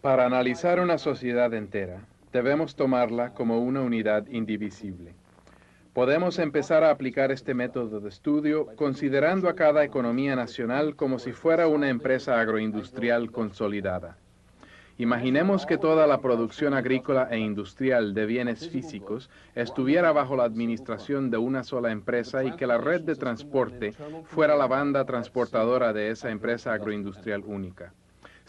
Para analizar una sociedad entera, debemos tomarla como una unidad indivisible. Podemos empezar a aplicar este método de estudio considerando a cada economía nacional como si fuera una empresa agroindustrial consolidada. Imaginemos que toda la producción agrícola e industrial de bienes físicos estuviera bajo la administración de una sola empresa y que la red de transporte fuera la banda transportadora de esa empresa agroindustrial única.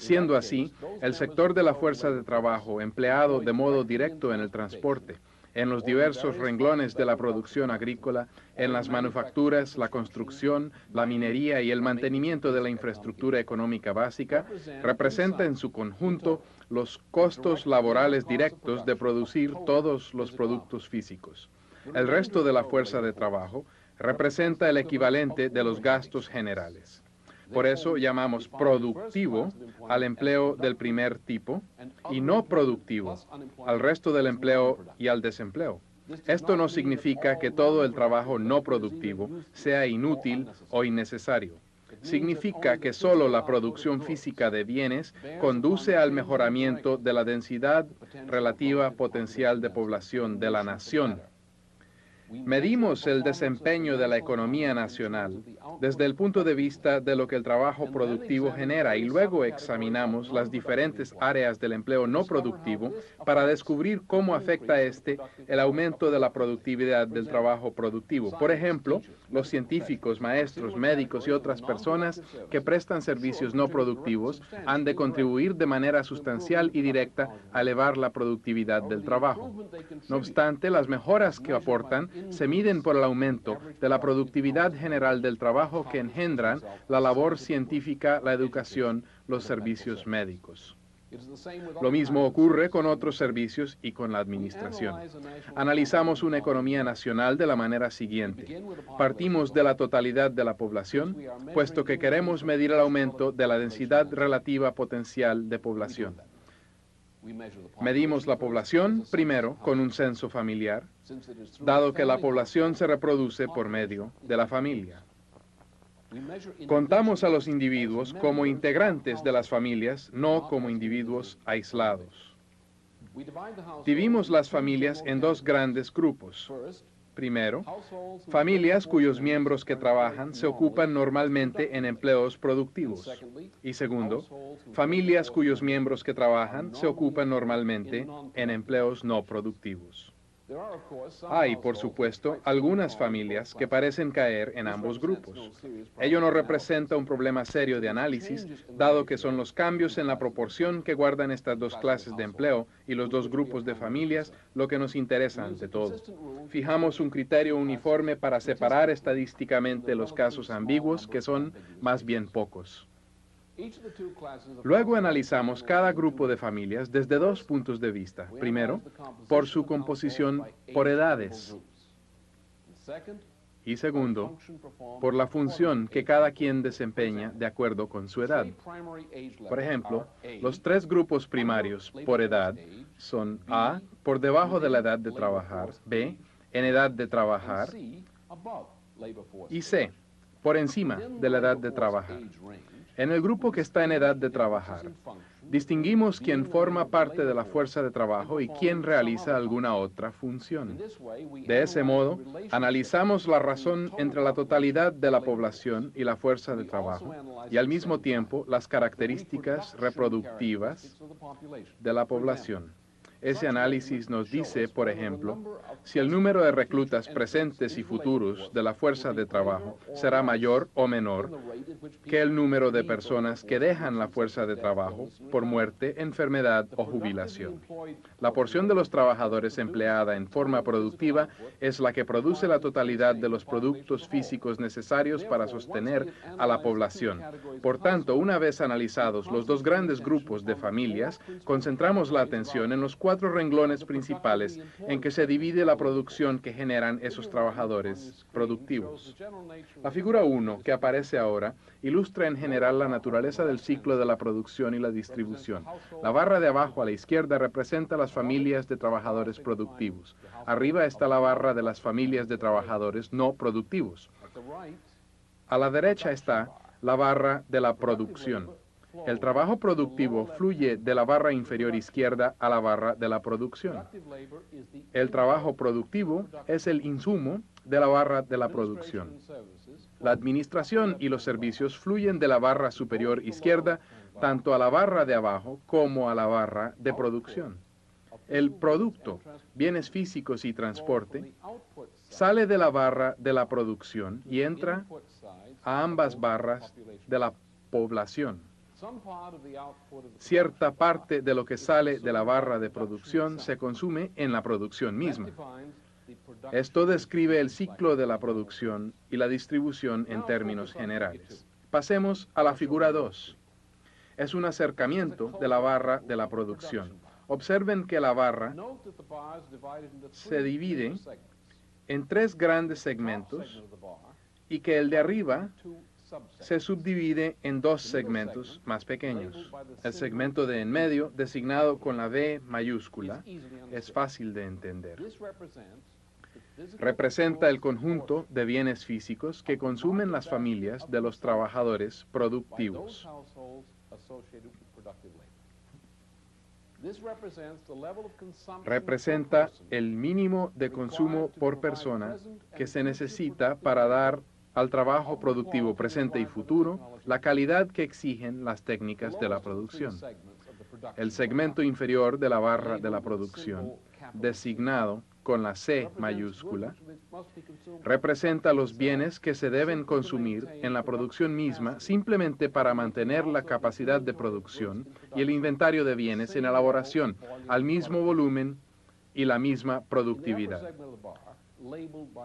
Siendo así, el sector de la fuerza de trabajo empleado de modo directo en el transporte, en los diversos renglones de la producción agrícola, en las manufacturas, la construcción, la minería y el mantenimiento de la infraestructura económica básica, representa en su conjunto los costos laborales directos de producir todos los productos físicos. El resto de la fuerza de trabajo representa el equivalente de los gastos generales. Por eso llamamos productivo al empleo del primer tipo y no productivo al resto del empleo y al desempleo. Esto no significa que todo el trabajo no productivo sea inútil o innecesario. Significa que solo la producción física de bienes conduce al mejoramiento de la densidad relativa potencial de población de la nación. Medimos el desempeño de la economía nacional desde el punto de vista de lo que el trabajo productivo genera y luego examinamos las diferentes áreas del empleo no productivo para descubrir cómo afecta el aumento de la productividad del trabajo productivo. Por ejemplo, los científicos, maestros, médicos y otras personas que prestan servicios no productivos han de contribuir de manera sustancial y directa a elevar la productividad del trabajo. No obstante, las mejoras que aportan se miden por el aumento de la productividad general del trabajo que engendran la labor científica, la educación, los servicios médicos. Lo mismo ocurre con otros servicios y con la administración. Analizamos una economía nacional de la manera siguiente. Partimos de la totalidad de la población, puesto que queremos medir el aumento de la densidad relativa potencial de población. Medimos la población, primero, con un censo familiar, dado que la población se reproduce por medio de la familia. Contamos a los individuos como integrantes de las familias, no como individuos aislados. Dividimos las familias en dos grandes grupos. Primero, familias cuyos miembros que trabajan se ocupan normalmente en empleos productivos. Y segundo, familias cuyos miembros que trabajan se ocupan normalmente en empleos no productivos. Hay, por supuesto, algunas familias que parecen caer en ambos grupos. Ello no representa un problema serio de análisis, dado que son los cambios en la proporción que guardan estas dos clases de empleo y los dos grupos de familias lo que nos interesa ante todo. Fijamos un criterio uniforme para separar estadísticamente los casos ambiguos, que son más bien pocos. Luego analizamos cada grupo de familias desde dos puntos de vista. Primero, por su composición por edades. Y segundo, por la función que cada quien desempeña de acuerdo con su edad. Por ejemplo, los tres grupos primarios por edad son A, por debajo de la edad de trabajar, B, en edad de trabajar, y C, por encima de la edad de trabajar. En el grupo que está en edad de trabajar, distinguimos quién forma parte de la fuerza de trabajo y quién realiza alguna otra función. De ese modo, analizamos la razón entre la totalidad de la población y la fuerza de trabajo, y al mismo tiempo las características reproductivas de la población. Ese análisis nos dice, por ejemplo, si el número de reclutas presentes y futuros de la fuerza de trabajo será mayor o menor que el número de personas que dejan la fuerza de trabajo por muerte, enfermedad o jubilación. La porción de los trabajadores empleada en forma productiva es la que produce la totalidad de los productos físicos necesarios para sostener a la población. Por tanto, una vez analizados los dos grandes grupos de familias, concentramos la atención en los cuatro renglones principales en que se divide la producción que generan esos trabajadores productivos. La figura 1, que aparece ahora, ilustra en general la naturaleza del ciclo de la producción y la distribución. La barra de abajo a la izquierda representa las familias de trabajadores productivos. Arriba está la barra de las familias de trabajadores no productivos. A la derecha está la barra de la producción. El trabajo productivo fluye de la barra inferior izquierda a la barra de la producción. El trabajo productivo es el insumo de la barra de la producción. La administración y los servicios fluyen de la barra superior izquierda tanto a la barra de abajo como a la barra de producción. El producto, bienes físicos y transporte, sale de la barra de la producción y entra a ambas barras de la población. Cierta parte de lo que sale de la barra de producción se consume en la producción misma. Esto describe el ciclo de la producción y la distribución en términos generales. Pasemos a la figura 2. Es un acercamiento de la barra de la producción. Observen que la barra se divide en 3 grandes segmentos y que el de arriba se subdivide en 2 segmentos más pequeños. El segmento de en medio, designado con la B mayúscula, es fácil de entender. Representa el conjunto de bienes físicos que consumen las familias de los trabajadores productivos. Representa el mínimo de consumo por persona que se necesita para dar al trabajo productivo presente y futuro la calidad que exigen las técnicas de la producción. El segmento inferior de la barra de la producción, designado con la C mayúscula, representa los bienes que se deben consumir en la producción misma simplemente para mantener la capacidad de producción y el inventario de bienes en elaboración al mismo volumen y la misma productividad.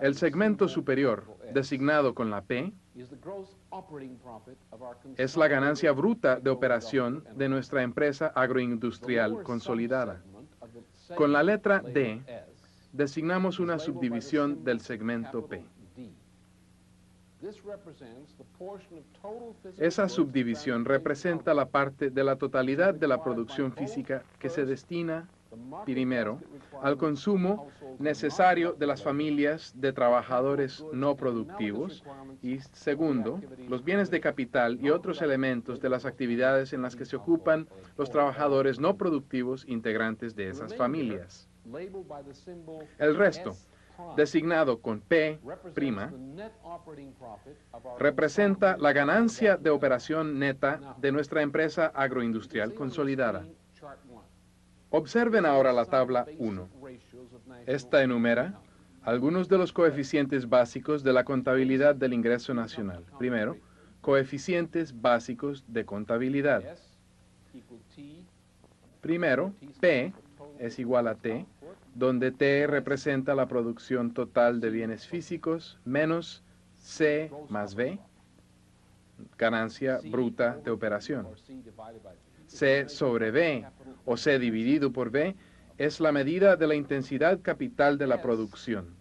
El segmento superior, designado con la P, es la ganancia bruta de operación de nuestra empresa agroindustrial consolidada. Con la letra D, designamos una subdivisión del segmento P. Esa subdivisión representa la parte de la totalidad de la producción física que se destina, primero, al consumo necesario de las familias de trabajadores no productivos y, segundo, los bienes de capital y otros elementos de las actividades en las que se ocupan los trabajadores no productivos integrantes de esas familias. El resto, designado con P', representa la ganancia de operación neta de nuestra empresa agroindustrial consolidada. Observen ahora la tabla 1. Esta enumera algunos de los coeficientes básicos de la contabilidad del ingreso nacional. Primero, coeficientes básicos de contabilidad. Primero, P es igual a T, donde T representa la producción total de bienes físicos, menos C más B, ganancia bruta de operación. C sobre B, o C dividido por B, es la medida de la intensidad capital de la producción.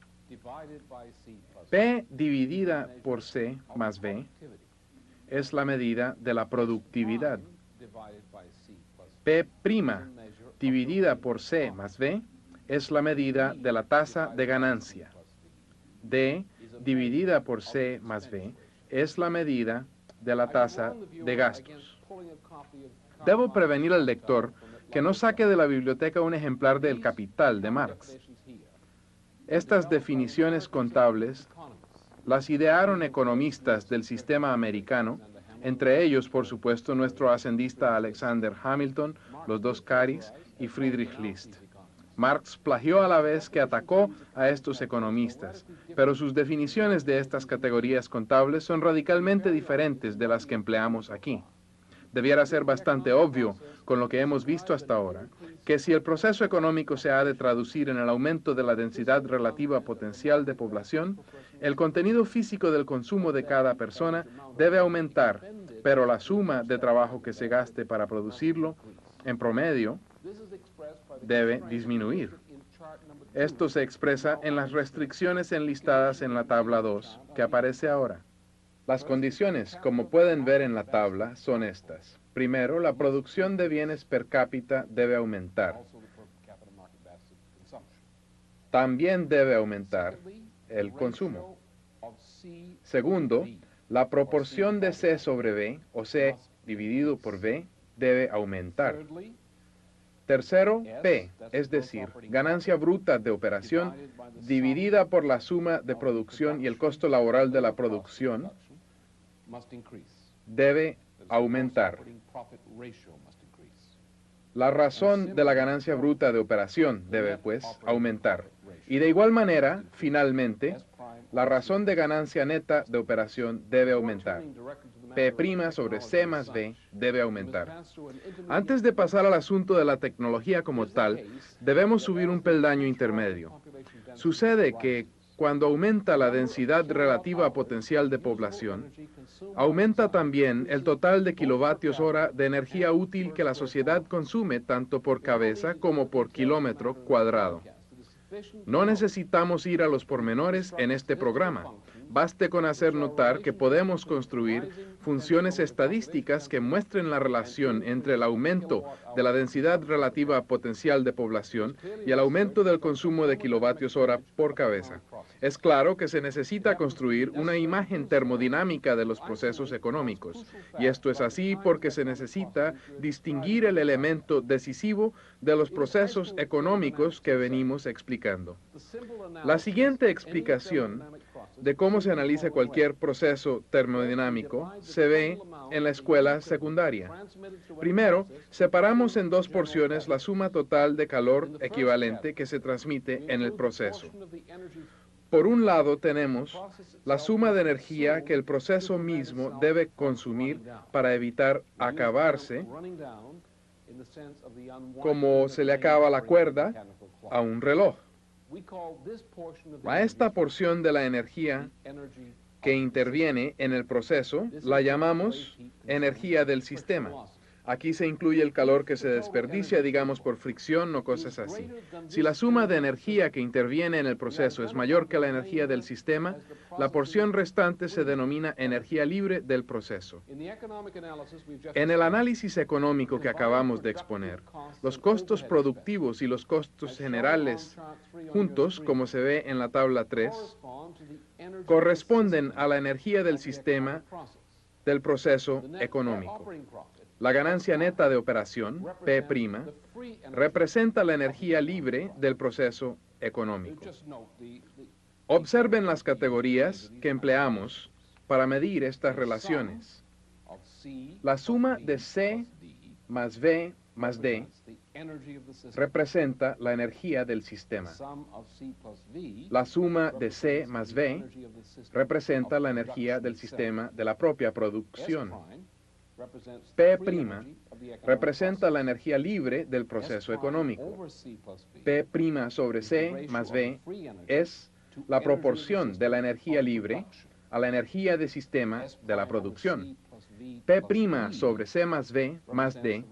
P dividida por C más B es la medida de la productividad. P' dividida por C más B es la medida de la tasa de ganancia. D dividida por C más B es la medida de la tasa de gastos. Debo prevenir al lector que no saque de la biblioteca un ejemplar de El Capital de Marx. Estas definiciones contables las idearon economistas del sistema americano, entre ellos, por supuesto, nuestro ascendista Alexander Hamilton, los dos Caris y Friedrich List. Marx plagió a la vez que atacó a estos economistas, pero sus definiciones de estas categorías contables son radicalmente diferentes de las que empleamos aquí. Debiera ser bastante obvio, con lo que hemos visto hasta ahora, que si el proceso económico se ha de traducir en el aumento de la densidad relativa potencial de población, el contenido físico del consumo de cada persona debe aumentar, pero la suma de trabajo que se gaste para producirlo, en promedio, debe disminuir. Esto se expresa en las restricciones enlistadas en la tabla 2, que aparece ahora. Las condiciones, como pueden ver en la tabla, son estas. Primero, la producción de bienes per cápita debe aumentar. También debe aumentar el consumo. Segundo, la proporción de C sobre B, o C dividido por V debe aumentar. Tercero, P, es decir, ganancia bruta de operación dividida por la suma de producción y el costo laboral de la producción debe aumentar. La razón de la ganancia bruta de operación debe, pues, aumentar. Y de igual manera, finalmente, la razón de ganancia neta de operación debe aumentar. P' sobre C más B debe aumentar. Antes de pasar al asunto de la tecnología como tal, debemos subir un peldaño intermedio. Sucede que cuando aumenta la densidad relativa potencial de población, aumenta también el total de kilovatios hora de energía útil que la sociedad consume tanto por cabeza como por kilómetro cuadrado. No necesitamos ir a los pormenores en este programa. Baste con hacer notar que podemos construir funciones estadísticas que muestren la relación entre el aumento de la densidad relativa potencial de población y el aumento del consumo de kilovatios hora por cabeza. Es claro que se necesita construir una imagen termodinámica de los procesos económicos, y esto es así porque se necesita distinguir el elemento decisivo de los procesos económicos que venimos explicando. La siguiente explicación de cómo se analiza cualquier proceso termodinámico se ve en la escuela secundaria. Primero, separamos en dos porciones la suma total de calor equivalente que se transmite en el proceso. Por un lado tenemos la suma de energía que el proceso mismo debe consumir para evitar acabarse, como se le acaba la cuerda a un reloj. A esta porción de la energía que interviene en el proceso la llamamos energía del sistema. Aquí se incluye el calor que se desperdicia, digamos, por fricción o cosas así. Si la suma de energía que interviene en el proceso es mayor que la energía del sistema, la porción restante se denomina energía libre del proceso. En el análisis económico que acabamos de exponer, los costos productivos y los costos generales juntos, como se ve en la tabla 3, corresponden a la energía del sistema del proceso económico. La ganancia neta de operación, P', representa la energía libre del proceso económico. Observen las categorías que empleamos para medir estas relaciones. La suma de C más V más D representa la energía del sistema. La suma de C más V representa la energía del sistema de la propia producción. P' representa la energía libre del proceso económico. P' sobre C más V es la proporción de la energía libre a la energía de sistema de la producción. P' sobre C más V más D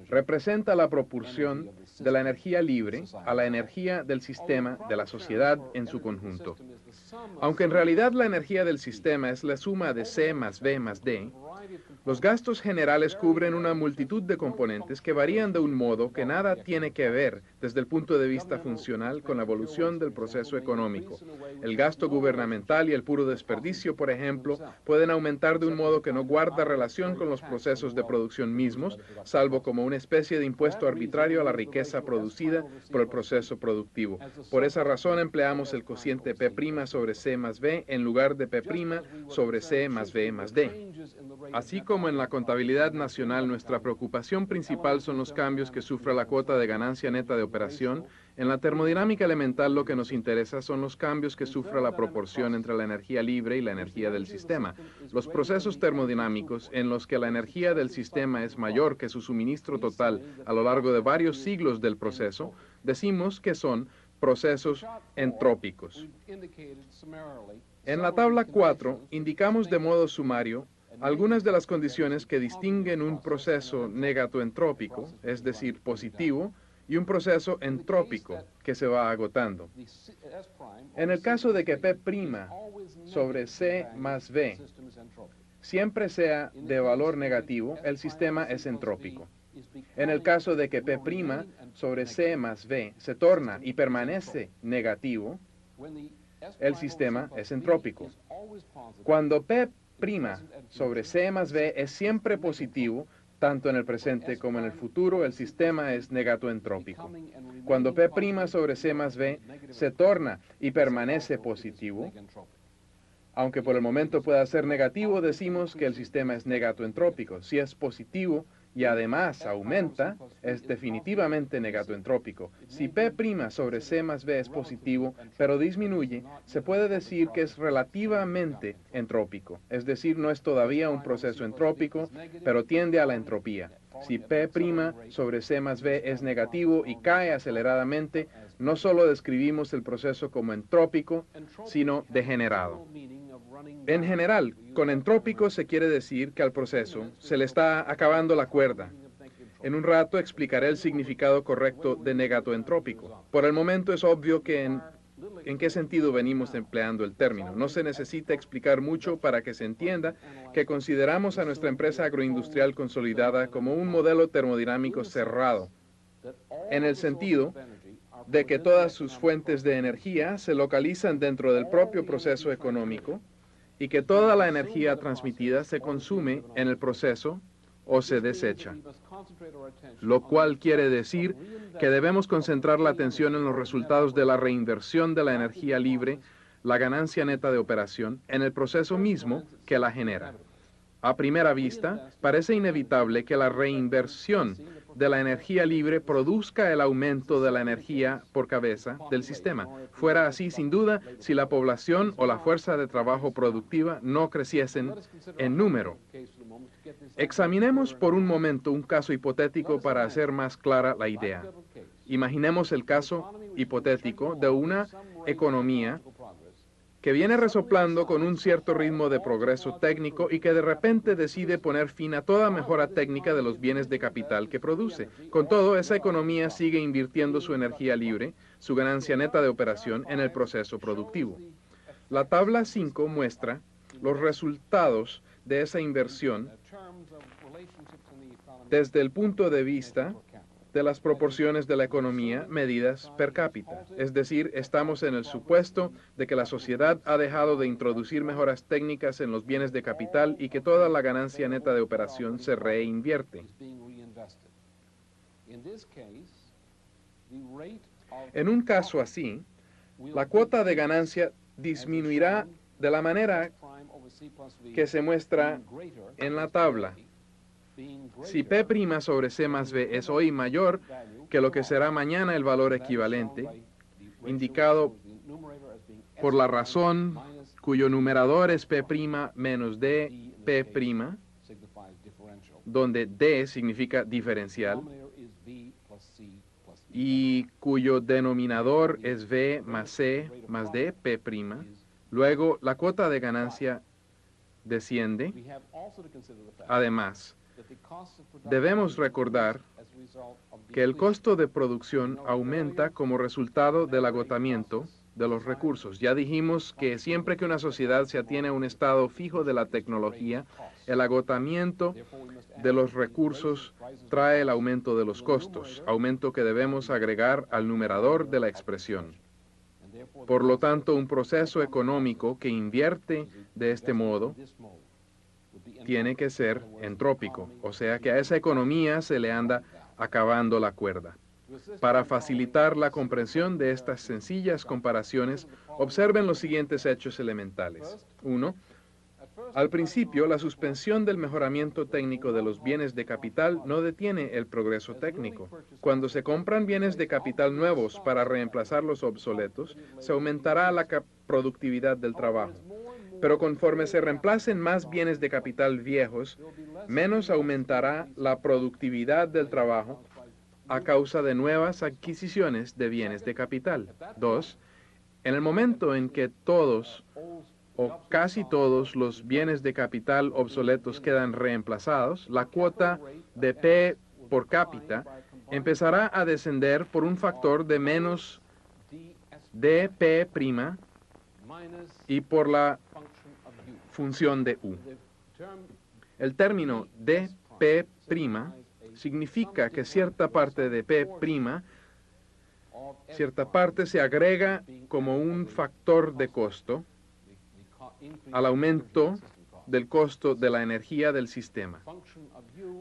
representa la proporción de la energía libre a la energía del sistema de la sociedad en su conjunto. Aunque en realidad la energía del sistema es la suma de C más V más D, los gastos generales cubren una multitud de componentes que varían de un modo que nada tiene que ver desde el punto de vista funcional con la evolución del proceso económico. El gasto gubernamental y el puro desperdicio, por ejemplo, pueden aumentar de un modo que no guarda relación con los procesos de producción mismos, salvo como una especie de impuesto arbitrario a la riqueza producida por el proceso productivo. Por esa razón empleamos el cociente P' sobre C más V en lugar de P' sobre C más V más D. Así como en la contabilidad nacional, nuestra preocupación principal son los cambios que sufre la cuota de ganancia neta de operación, en la termodinámica elemental lo que nos interesa son los cambios que sufre la proporción entre la energía libre y la energía del sistema. Los procesos termodinámicos en los que la energía del sistema es mayor que su suministro total a lo largo de varios siglos del proceso, decimos que son procesos entrópicos. En la tabla 4 indicamos de modo sumario algunas de las condiciones que distinguen un proceso negatoentrópico, es decir, positivo, y un proceso entrópico que se va agotando. En el caso de que P' sobre C más V siempre sea de valor negativo, el sistema es entrópico. En el caso de que P' sobre C más V se torna y permanece negativo, el sistema es entrópico. Cuando P' sobre C más B es siempre positivo, tanto en el presente como en el futuro, el sistema es negatoentrópico. Cuando P' sobre C más B se torna y permanece positivo, aunque por el momento pueda ser negativo, decimos que el sistema es negatoentrópico. Si es positivo y además aumenta, es definitivamente negatoentrópico. Si P' sobre C más B es positivo, pero disminuye, se puede decir que es relativamente entrópico. Es decir, no es todavía un proceso entrópico, pero tiende a la entropía. Si P' sobre C más B es negativo y cae aceleradamente, no solo describimos el proceso como entrópico, sino degenerado. En general, con entrópico se quiere decir que al proceso se le está acabando la cuerda. En un rato explicaré el significado correcto de negatoentrópico. Por el momento es obvio que en qué sentido venimos empleando el término. No se necesita explicar mucho para que se entienda que consideramos a nuestra empresa agroindustrial consolidada como un modelo termodinámico cerrado, en el sentido de que todas sus fuentes de energía se localizan dentro del propio proceso económico y que toda la energía transmitida se consume en el proceso o se desecha. Lo cual quiere decir que debemos concentrar la atención en los resultados de la reinversión de la energía libre, la ganancia neta de operación, en el proceso mismo que la genera. A primera vista, parece inevitable que la reinversión de la energía libre produzca el aumento de la energía por cabeza del sistema. Fuera así, sin duda, si la población o la fuerza de trabajo productiva no creciesen en número. Examinemos por un momento un caso hipotético para hacer más clara la idea. Imaginemos el caso hipotético de una economía que viene resoplando con un cierto ritmo de progreso técnico y que de repente decide poner fin a toda mejora técnica de los bienes de capital que produce. Con todo, esa economía sigue invirtiendo su energía libre, su ganancia neta de operación, en el proceso productivo. La tabla 5 muestra los resultados de esa inversión desde el punto de vista de las proporciones de la economía medidas per cápita. Es decir, estamos en el supuesto de que la sociedad ha dejado de introducir mejoras técnicas en los bienes de capital y que toda la ganancia neta de operación se reinvierte. En un caso así, la cuota de ganancia disminuirá de la manera que se muestra en la tabla. Si P' sobre C más B es hoy mayor que lo que será mañana el valor equivalente, indicado por la razón cuyo numerador es P' menos D P', donde D significa diferencial, y cuyo denominador es V más C más D P', luego la cuota de ganancia desciende. Además, debemos recordar que el costo de producción aumenta como resultado del agotamiento de los recursos. Ya dijimos que siempre que una sociedad se atiene a un estado fijo de la tecnología, el agotamiento de los recursos trae el aumento de los costos, aumento que debemos agregar al numerador de la expresión. Por lo tanto, un proceso económico que invierte de este modo tiene que ser entrópico, o sea que a esa economía se le anda acabando la cuerda. Para facilitar la comprensión de estas sencillas comparaciones, observen los siguientes hechos elementales. 1. Al principio, la suspensión del mejoramiento técnico de los bienes de capital no detiene el progreso técnico. Cuando se compran bienes de capital nuevos para reemplazar los obsoletos, se aumentará la productividad del trabajo. Pero conforme se reemplacen más bienes de capital viejos, menos aumentará la productividad del trabajo a causa de nuevas adquisiciones de bienes de capital. 2. En el momento en que todos o casi todos los bienes de capital obsoletos quedan reemplazados, la cuota de P por cápita empezará a descender por un factor de menos dP' y por la función de U. El término dP' significa que cierta parte de P', cierta parte se agrega como un factor de costo al aumento del costo de la energía del sistema.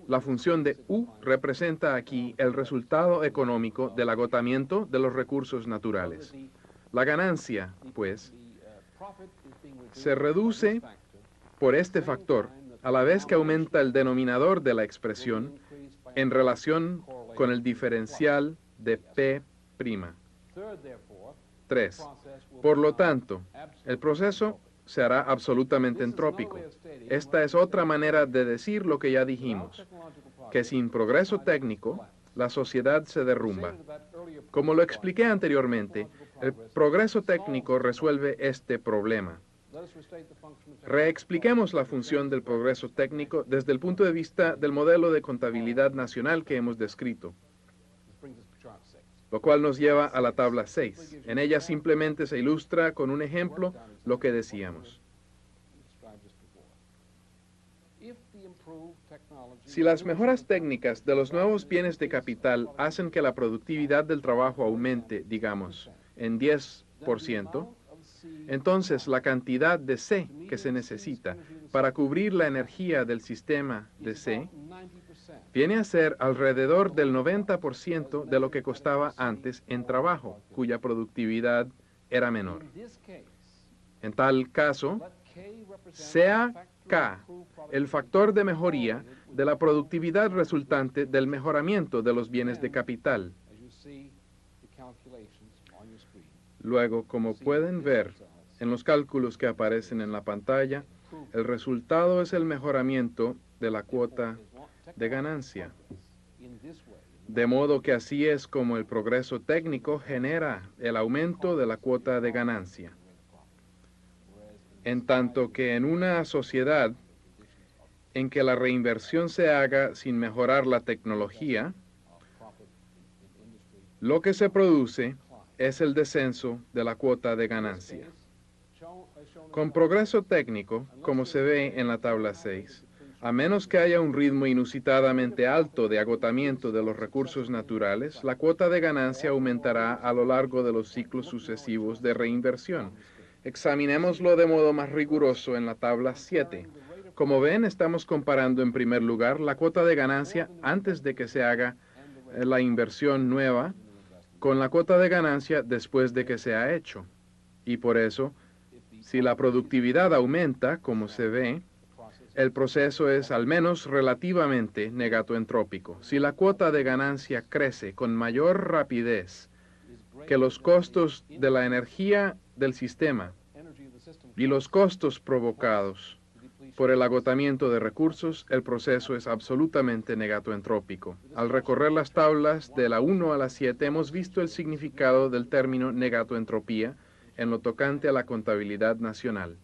La función de U representa aquí el resultado económico del agotamiento de los recursos naturales. La ganancia, pues, se reduce por este factor a la vez que aumenta el denominador de la expresión en relación con el diferencial de P'. 3. Por lo tanto, el proceso se hará absolutamente entrópico. Esta es otra manera de decir lo que ya dijimos, que sin progreso técnico, la sociedad se derrumba. Como lo expliqué anteriormente, el progreso técnico resuelve este problema. Reexpliquemos la función del progreso técnico desde el punto de vista del modelo de contabilidad nacional que hemos descrito, lo cual nos lleva a la tabla 6. En ella simplemente se ilustra con un ejemplo lo que decíamos. Si las mejoras técnicas de los nuevos bienes de capital hacen que la productividad del trabajo aumente, digamos, en 10%, entonces la cantidad de C que se necesita para cubrir la energía del sistema de C viene a ser alrededor del 90% de lo que costaba antes en trabajo, cuya productividad era menor. En tal caso, sea K el factor de mejoría de la productividad resultante del mejoramiento de los bienes de capital. Luego, como pueden ver en los cálculos que aparecen en la pantalla, el resultado es el mejoramiento de la cuota de ganancia. De modo que así es como el progreso técnico genera el aumento de la cuota de ganancia. En tanto que en una sociedad en que la reinversión se haga sin mejorar la tecnología, lo que se produce es el descenso de la cuota de ganancia. Con progreso técnico, como se ve en la tabla 6, a menos que haya un ritmo inusitadamente alto de agotamiento de los recursos naturales, la cuota de ganancia aumentará a lo largo de los ciclos sucesivos de reinversión. Examinémoslo de modo más riguroso en la tabla 7. Como ven, estamos comparando en primer lugar la cuota de ganancia antes de que se haga la inversión nueva con la cuota de ganancia después de que se ha hecho. Y por eso, si la productividad aumenta, como se ve, el proceso es al menos relativamente negatoentrópico. Si la cuota de ganancia crece con mayor rapidez que los costos de la energía del sistema y los costos provocados por el agotamiento de recursos, el proceso es absolutamente negatoentrópico. Al recorrer las tablas de la 1 a la 7 hemos visto el significado del término negatoentropía en lo tocante a la contabilidad nacional.